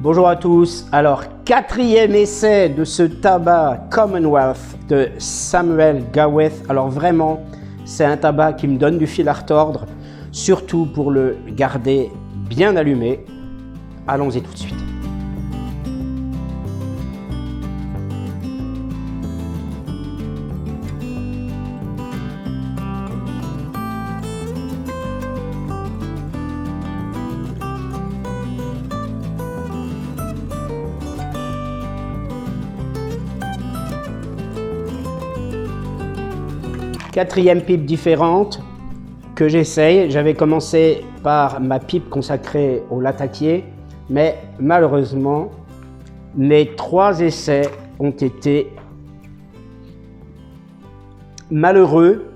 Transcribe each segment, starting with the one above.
Bonjour à tous. Alors, quatrième essai de ce tabac Commonwealth de Samuel Gawith. Alors vraiment, c'est un tabac qui me donne du fil à retordre, surtout pour le garder bien allumé. Allons-y tout de suite. Quatrième pipe différente que j'essaye. J'avais commencé par ma pipe consacrée au latakié, mais malheureusement, mes 3 essais ont été malheureux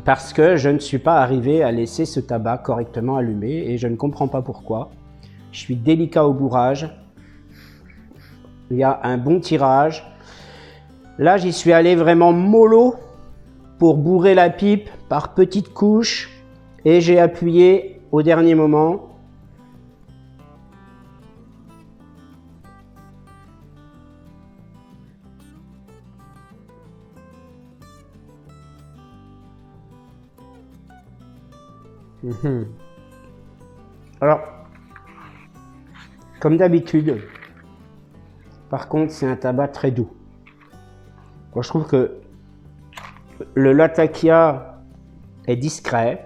parce que je ne suis pas arrivé à laisser ce tabac correctement allumé et je ne comprends pas pourquoi. Je suis délicat au bourrage. Il y a un bon tirage. Là, j'y suis allé vraiment mollo pour bourrer la pipe par petites couches et j'ai appuyé au dernier moment. Alors, comme d'habitude, par contre, c'est un tabac très doux. Moi, je trouve que le latakia est discret.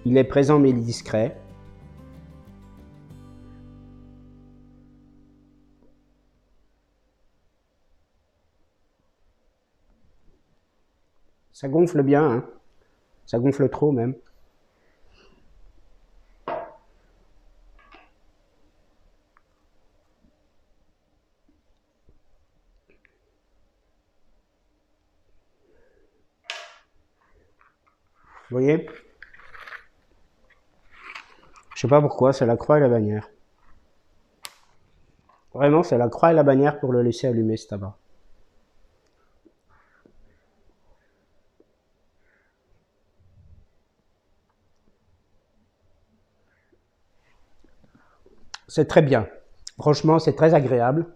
Il est présent, mais il est discret. Ça gonfle bien, hein. Ça gonfle trop même. Vous voyez? Je sais pas pourquoi, c'est la croix et la bannière. Vraiment, c'est la croix et la bannière pour le laisser allumer ce tabac. C'est très bien. Franchement, c'est très agréable.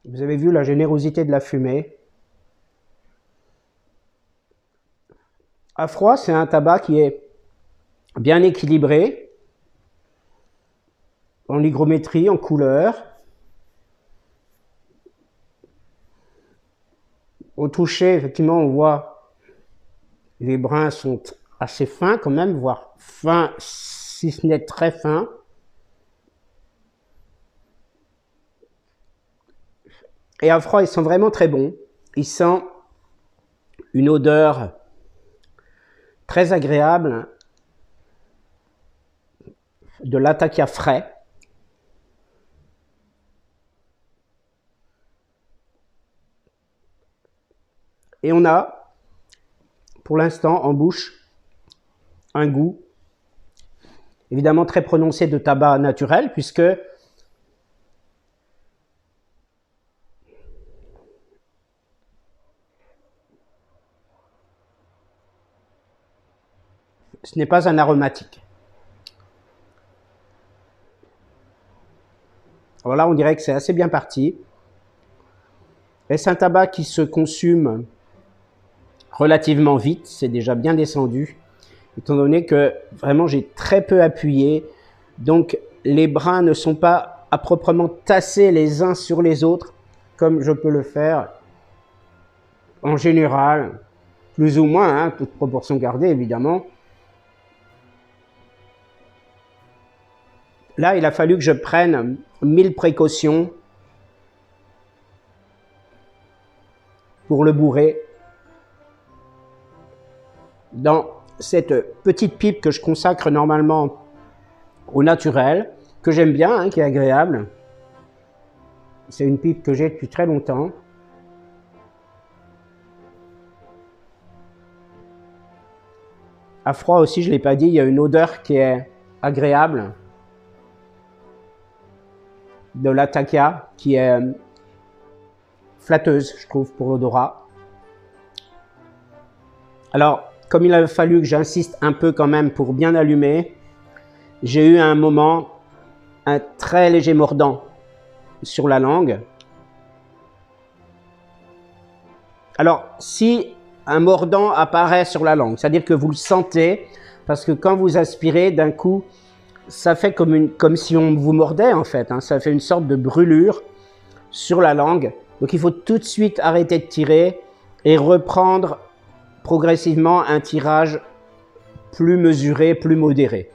Vous avez vu la générosité de la fumée. À froid, c'est un tabac qui est bien équilibré en hygrométrie, en couleur. Au toucher, effectivement, on voit les brins sont assez fins quand même, voire fins, si ce n'est très fins. Et à froid, ils sont vraiment très bons. Ils sentent une odeur très agréable de latakia frais. Et on a, pour l'instant, en bouche, un goût évidemment très prononcé de tabac naturel, puisque ce n'est pas un aromatique. Alors là, on dirait que c'est assez bien parti. Et c'est un tabac qui se consume relativement vite, c'est déjà bien descendu, étant donné que vraiment j'ai très peu appuyé, donc les brins ne sont pas à proprement tasser les uns sur les autres, comme je peux le faire en général, plus ou moins, hein, toute proportion gardée évidemment. Là, il a fallu que je prenne 1000 précautions pour le bourrer dans cette petite pipe que je consacre normalement au naturel, que j'aime bien, hein, qui est agréable. C'est une pipe que j'ai depuis très longtemps. À froid aussi, je ne l'ai pas dit, il y a une odeur qui est agréable de latakia qui est flatteuse, je trouve, pour l'odorat. Alors, comme il a fallu que j'insiste un peu quand même pour bien allumer, j'ai eu à un moment un très léger mordant sur la langue. Alors, si un mordant apparaît sur la langue, c'est-à-dire que vous le sentez, parce que quand vous aspirez, d'un coup, ça fait comme si on vous mordait en fait, hein, ça fait une sorte de brûlure sur la langue. Donc il faut tout de suite arrêter de tirer et reprendre progressivement un tirage plus mesuré, plus modéré.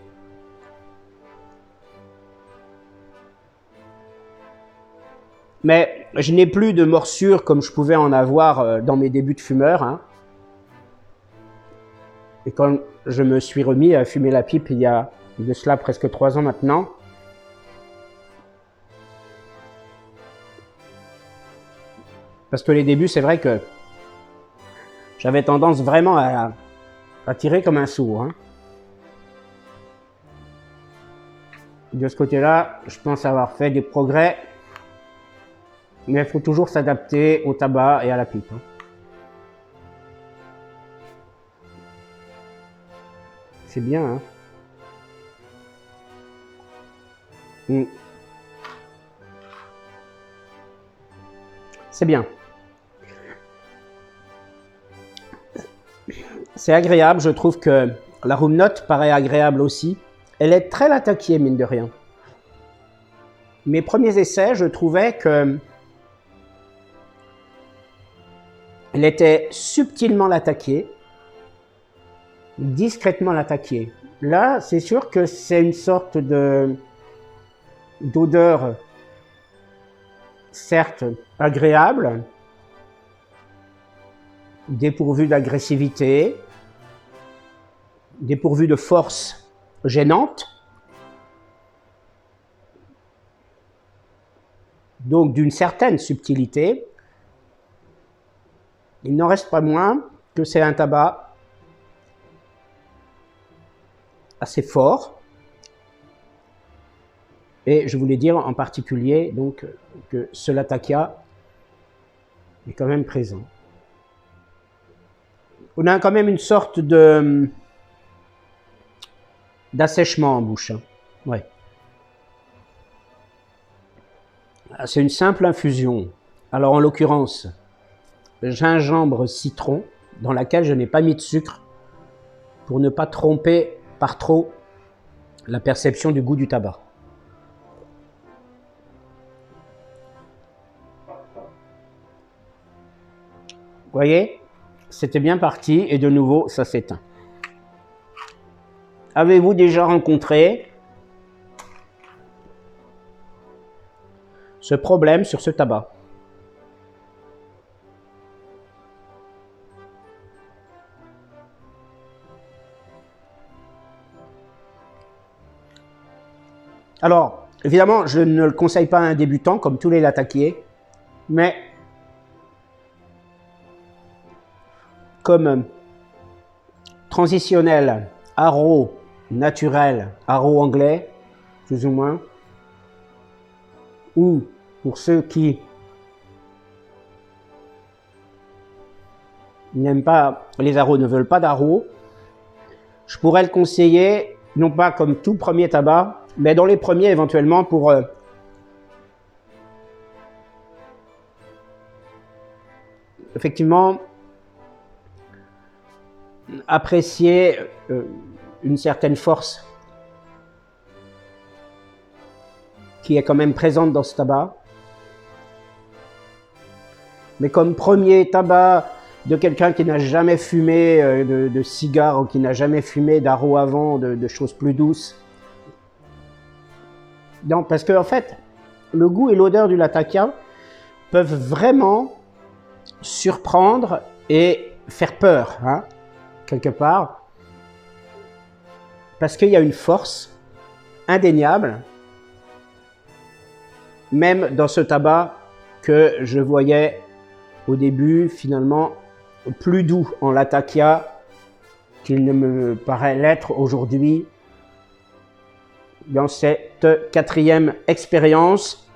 Mais je n'ai plus de morsure comme je pouvais en avoir dans mes débuts de fumeur. Hein. Et quand je me suis remis à fumer la pipe il y a de cela presque 3 ans maintenant, parce que les débuts, c'est vrai que j'avais tendance vraiment à tirer comme un sourd. Hein. De ce côté-là, je pense avoir fait des progrès, mais il faut toujours s'adapter au tabac et à la pipe. Hein. C'est bien, hein. C'est bien. C'est agréable, je trouve que la room note paraît agréable aussi. Elle est très latakier, mine de rien. Mes premiers essais, je trouvais que elle était subtilement latakier, discrètement latakier. Là, c'est sûr que c'est une sorte d'odeur, certes agréable, dépourvue d'agressivité, dépourvue de force gênante, donc d'une certaine subtilité. Il n'en reste pas moins que c'est un tabac assez fort. Et je voulais dire en particulier donc, que ce latakia est quand même présent. On a quand même une sorte d'assèchement en bouche. Hein. Ouais. C'est une simple infusion. Alors en l'occurrence, gingembre citron, dans laquelle je n'ai pas mis de sucre pour ne pas tromper par trop la perception du goût du tabac. Vous voyez, c'était bien parti et de nouveau ça s'éteint. Avez-vous déjà rencontré ce problème sur ce tabac? Alors, évidemment, je ne le conseille pas à un débutant, comme tous les latakiers, mais comme transitionnel, haro naturel, haro anglais, plus ou moins, ou pour ceux qui n'aiment pas les haros, ne veulent pas d'haro, je pourrais le conseiller, non pas comme tout premier tabac, mais dans les premiers éventuellement pour effectivement apprécier une certaine force qui est quand même présente dans ce tabac. Mais comme premier tabac de quelqu'un qui n'a jamais fumé de cigare ou qui n'a jamais fumé d'haro avant, de choses plus douces. Non, parce que en fait, le goût et l'odeur du latakia peuvent vraiment surprendre et faire peur, hein, quelque part, parce qu'il y a une force indéniable, même dans ce tabac que je voyais au début finalement plus doux en latakia qu'il ne me paraît l'être aujourd'hui dans cette 4e expérience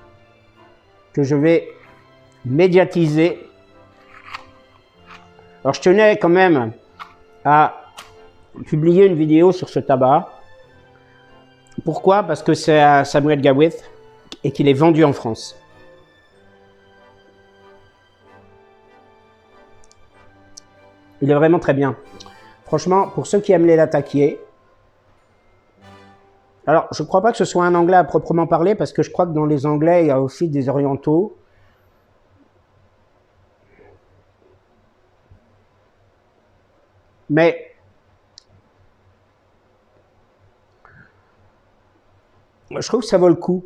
que je vais médiatiser. Alors je tenais quand même à publier une vidéo sur ce tabac. Pourquoi? Parce que c'est à Samuel Gawith et qu'il est vendu en France. Il est vraiment très bien. Franchement, pour ceux qui aiment les latakiés, alors je ne crois pas que ce soit un anglais à proprement parler, parce que je crois que dans les anglais, il y a aussi des orientaux. Mais je trouve que ça vaut le coup.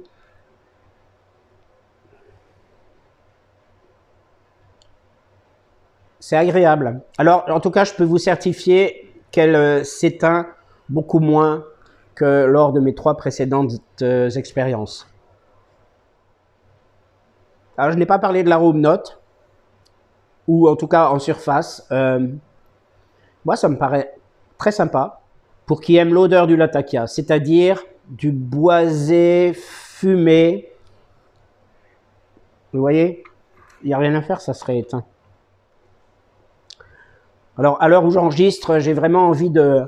C'est agréable. Alors, en tout cas, je peux vous certifier qu'elle s'éteint beaucoup moins que lors de mes 3 précédentes expériences. Alors, je n'ai pas parlé de l'arôme note, ou en tout cas en surface. Moi, ça me paraît très sympa pour qui aime l'odeur du latakia, c'est-à-dire du boisé fumé. Vous voyez, il n'y a rien à faire, ça serait éteint. Alors, à l'heure où j'enregistre, j'ai vraiment envie de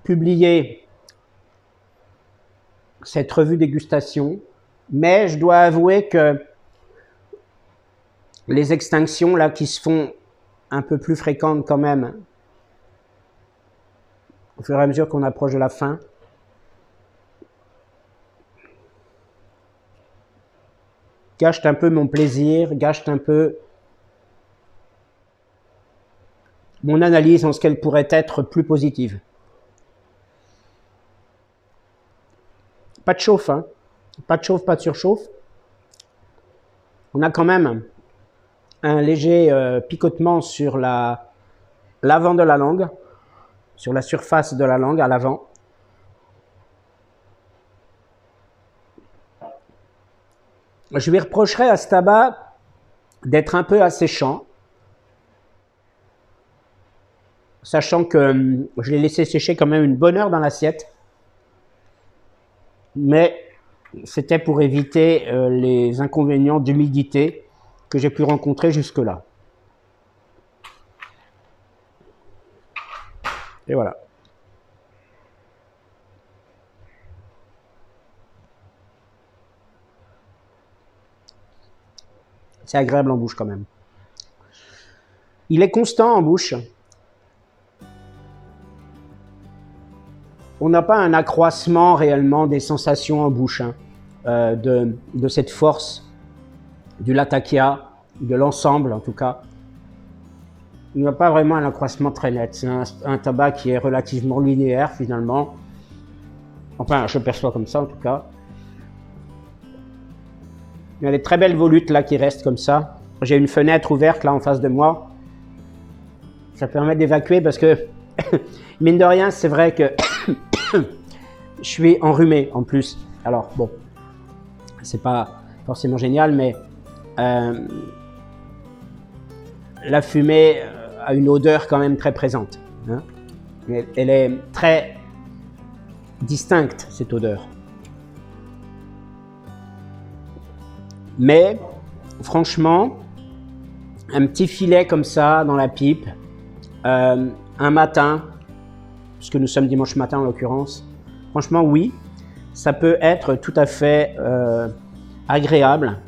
publier cette revue dégustation, mais je dois avouer que les extinctions là qui se font un peu plus fréquentes quand même, au fur et à mesure qu'on approche de la fin, gâchent un peu mon plaisir, gâchent un peu mon analyse en ce qu'elle pourrait être plus positive. Pas de chauffe, hein. Pas de chauffe, pas de surchauffe. On a quand même un léger picotement sur l'avant de la langue, sur la surface de la langue à l'avant. Je lui reprocherais à ce tabac d'être un peu asséchant, sachant que je l'ai laissé sécher quand même une bonne heure dans l'assiette, mais c'était pour éviter les inconvénients d'humidité que j'ai pu rencontrer jusque-là. Et voilà. C'est agréable en bouche quand même. Il est constant en bouche. On n'a pas un accroissement réellement des sensations en bouche, hein, de cette force du latakia, de l'ensemble en tout cas. Il n'y a pas vraiment un accroissement très net. C'est un tabac qui est relativement linéaire finalement. Enfin, je le perçois comme ça en tout cas. Il y a des très belles volutes là qui restent comme ça. J'ai une fenêtre ouverte là en face de moi. Ça permet d'évacuer parce que, mine de rien, c'est vrai que je suis enrhumé en plus. Alors bon, c'est pas forcément génial, mais la fumée a une odeur quand même très présente, hein. Elle est très distincte, cette odeur. Mais franchement, un petit filet comme ça dans la pipe, un matin, puisque nous sommes dimanche matin en l'occurrence, franchement oui, ça peut être tout à fait agréable,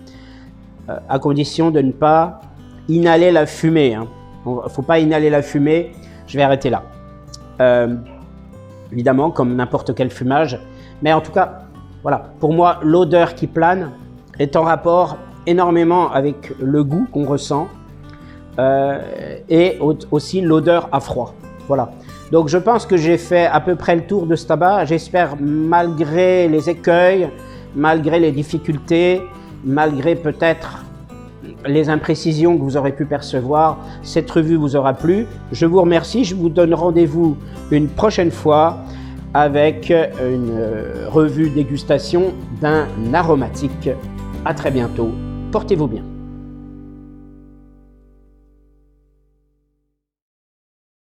à condition de ne pas inhaler la fumée, hein. Il ne faut pas inhaler la fumée, je vais arrêter là. Évidemment, comme n'importe quel fumage, mais en tout cas, voilà, pour moi, l'odeur qui plane est en rapport énormément avec le goût qu'on ressent et aussi l'odeur à froid. Voilà. Donc je pense que j'ai fait à peu près le tour de ce tabac. J'espère, malgré les écueils, malgré les difficultés, malgré peut-être les imprécisions que vous aurez pu percevoir, cette revue vous aura plu. Je vous remercie. Je vous donne rendez-vous une prochaine fois avec une revue dégustation d'un aromatique. À très bientôt. Portez-vous bien.